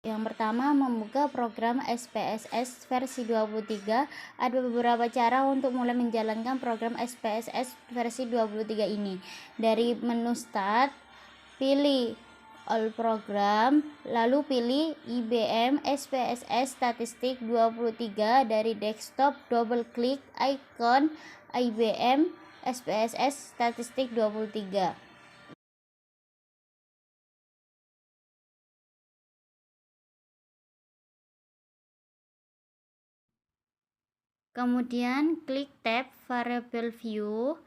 Yang pertama, membuka program SPSS versi 23. Ada beberapa cara untuk mulai menjalankan program SPSS versi 23 ini. Dari menu Start, pilih All Program, lalu pilih IBM SPSS Statistik 23 dari desktop, double klik icon IBM SPSS Statistik 23. Kemudian klik tab Variable View,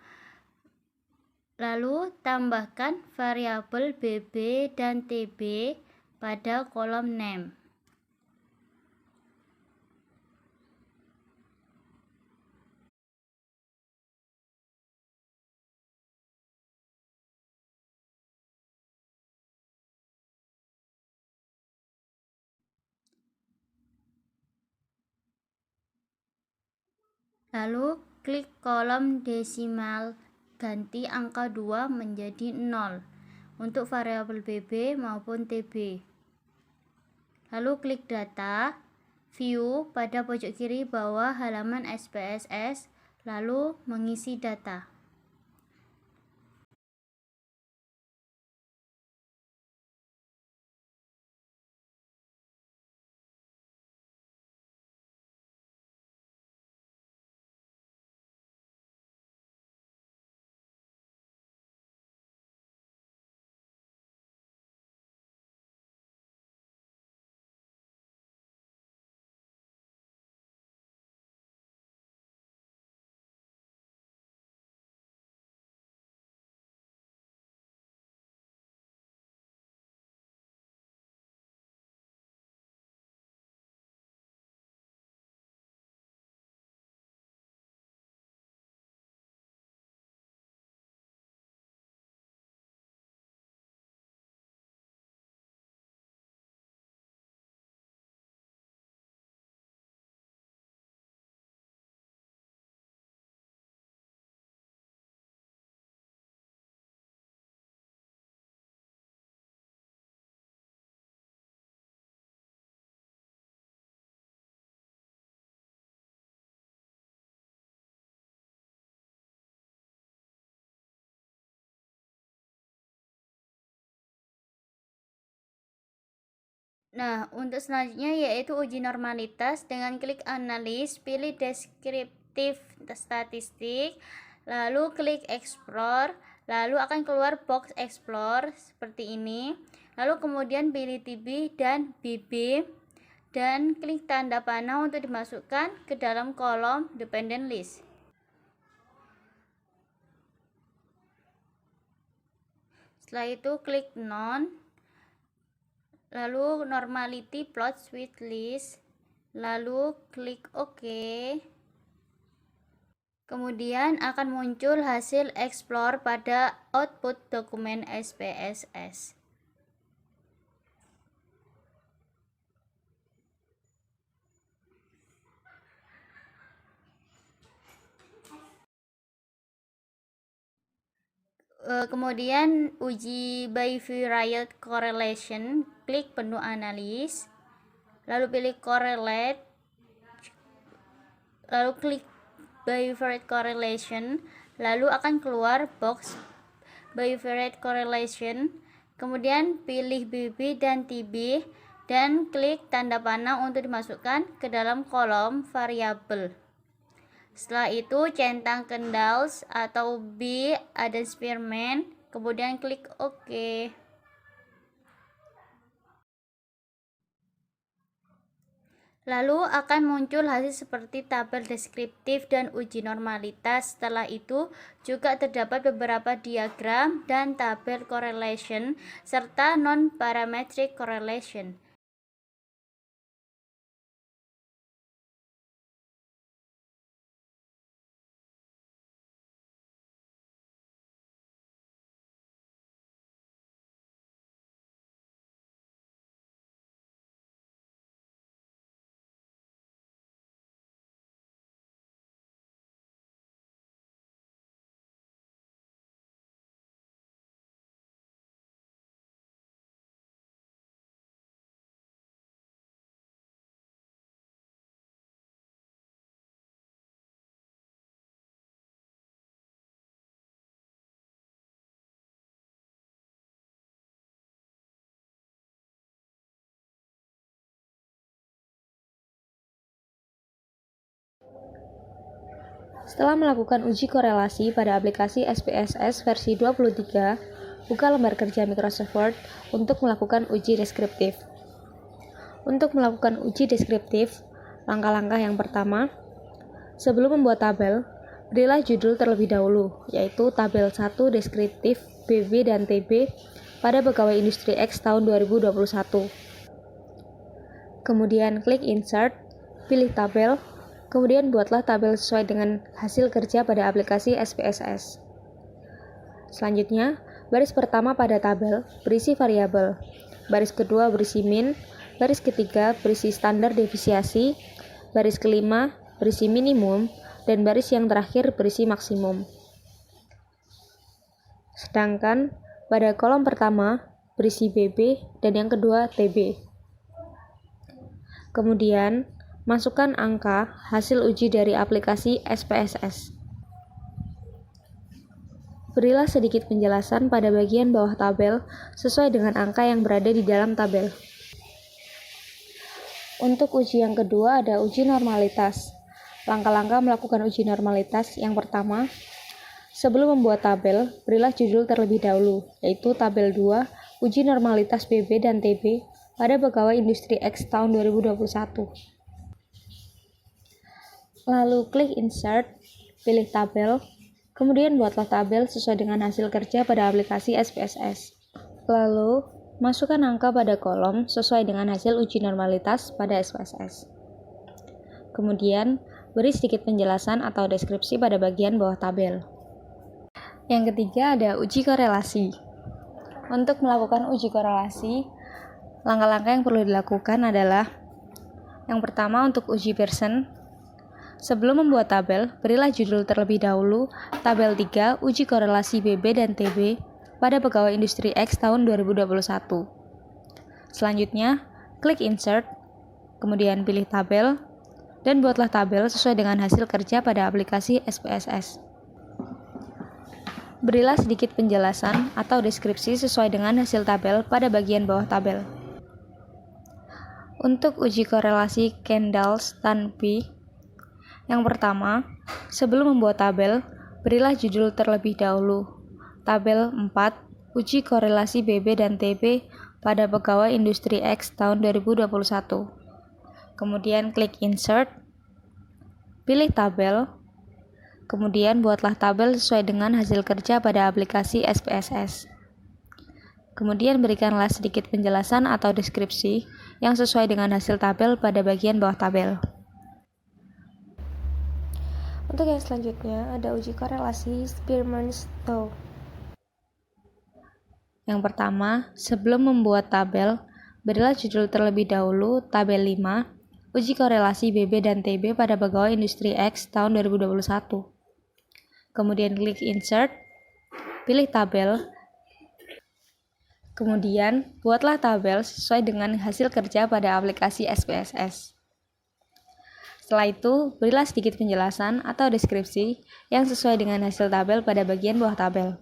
lalu tambahkan variabel BB dan TB pada kolom name. Lalu klik kolom desimal, ganti angka 2 menjadi 0 untuk variabel BB maupun TB. Lalu klik data, view pada pojok kiri bawah halaman SPSS, lalu mengisi data. Nah, untuk selanjutnya yaitu uji normalitas. Dengan klik analis, pilih deskriptif statistik, lalu klik explore, lalu akan keluar box explore seperti ini. Lalu kemudian pilih TB dan BB dan klik tanda panah untuk dimasukkan ke dalam kolom dependent list. Setelah itu klik none, lalu normality plots with list, lalu klik OK. Kemudian akan muncul hasil explore pada output dokumen SPSS. Kemudian uji bivariate correlation, klik menu analis, lalu pilih correlate, lalu klik bivariate correlation, lalu akan keluar box bivariate correlation. Kemudian pilih BB dan TB dan klik tanda panah untuk dimasukkan ke dalam kolom variabel. Setelah itu centang Kendall atau B ada Spearman, kemudian klik OK. Lalu akan muncul hasil seperti tabel deskriptif dan uji normalitas. Setelah itu juga terdapat beberapa diagram dan tabel correlation serta non-parametric correlation. Setelah melakukan uji korelasi pada aplikasi SPSS versi 23, buka lembar kerja Microsoft Word untuk melakukan uji deskriptif. Untuk melakukan uji deskriptif, langkah-langkah yang pertama, sebelum membuat tabel, berilah judul terlebih dahulu, yaitu Tabel 1 Deskriptif BB dan TB pada Pegawai Industri X tahun 2021. Kemudian klik Insert, pilih tabel, kemudian buatlah tabel sesuai dengan hasil kerja pada aplikasi SPSS. Selanjutnya, baris pertama pada tabel berisi variabel, baris kedua berisi min, baris ketiga berisi standar defisiasi, baris kelima berisi minimum, dan baris yang terakhir berisi maksimum. Sedangkan pada kolom pertama berisi BB dan yang kedua TB. Kemudian, masukkan angka hasil uji dari aplikasi SPSS. Berilah sedikit penjelasan pada bagian bawah tabel sesuai dengan angka yang berada di dalam tabel. Untuk uji yang kedua ada uji normalitas. Langkah-langkah melakukan uji normalitas yang pertama, sebelum membuat tabel, berilah judul terlebih dahulu, yaitu Tabel 2, Uji Normalitas BB dan TB pada Pegawai Industri X tahun 2021. Lalu klik Insert, pilih tabel, kemudian buatlah tabel sesuai dengan hasil kerja pada aplikasi SPSS. Lalu, masukkan angka pada kolom sesuai dengan hasil uji normalitas pada SPSS. Kemudian, beri sedikit penjelasan atau deskripsi pada bagian bawah tabel. Yang ketiga ada uji korelasi. Untuk melakukan uji korelasi, langkah-langkah yang perlu dilakukan adalah yang pertama untuk uji Pearson. Sebelum membuat tabel, berilah judul terlebih dahulu Tabel 3 Uji Korelasi BB dan TB pada Pegawai Industri X tahun 2021. Selanjutnya, klik Insert, kemudian pilih tabel, dan buatlah tabel sesuai dengan hasil kerja pada aplikasi SPSS. Berilah sedikit penjelasan atau deskripsi sesuai dengan hasil tabel pada bagian bawah tabel. Untuk uji korelasi Kendall-Stanby, yang pertama, sebelum membuat tabel, berilah judul terlebih dahulu, Tabel 4, Uji Korelasi BB dan TB pada Pegawai Industri X tahun 2021. Kemudian klik Insert, pilih tabel, kemudian buatlah tabel sesuai dengan hasil kerja pada aplikasi SPSS. Kemudian berikanlah sedikit penjelasan atau deskripsi yang sesuai dengan hasil tabel pada bagian bawah tabel. Untuk yang selanjutnya ada uji korelasi Spearman's Law. Yang pertama, sebelum membuat tabel, berilah judul terlebih dahulu Tabel 5, Uji Korelasi BB dan TB pada Pegawai Industri X tahun 2021. Kemudian klik Insert, pilih tabel, kemudian buatlah tabel sesuai dengan hasil kerja pada aplikasi SPSS. Setelah itu, berilah sedikit penjelasan atau deskripsi yang sesuai dengan hasil tabel pada bagian bawah tabel.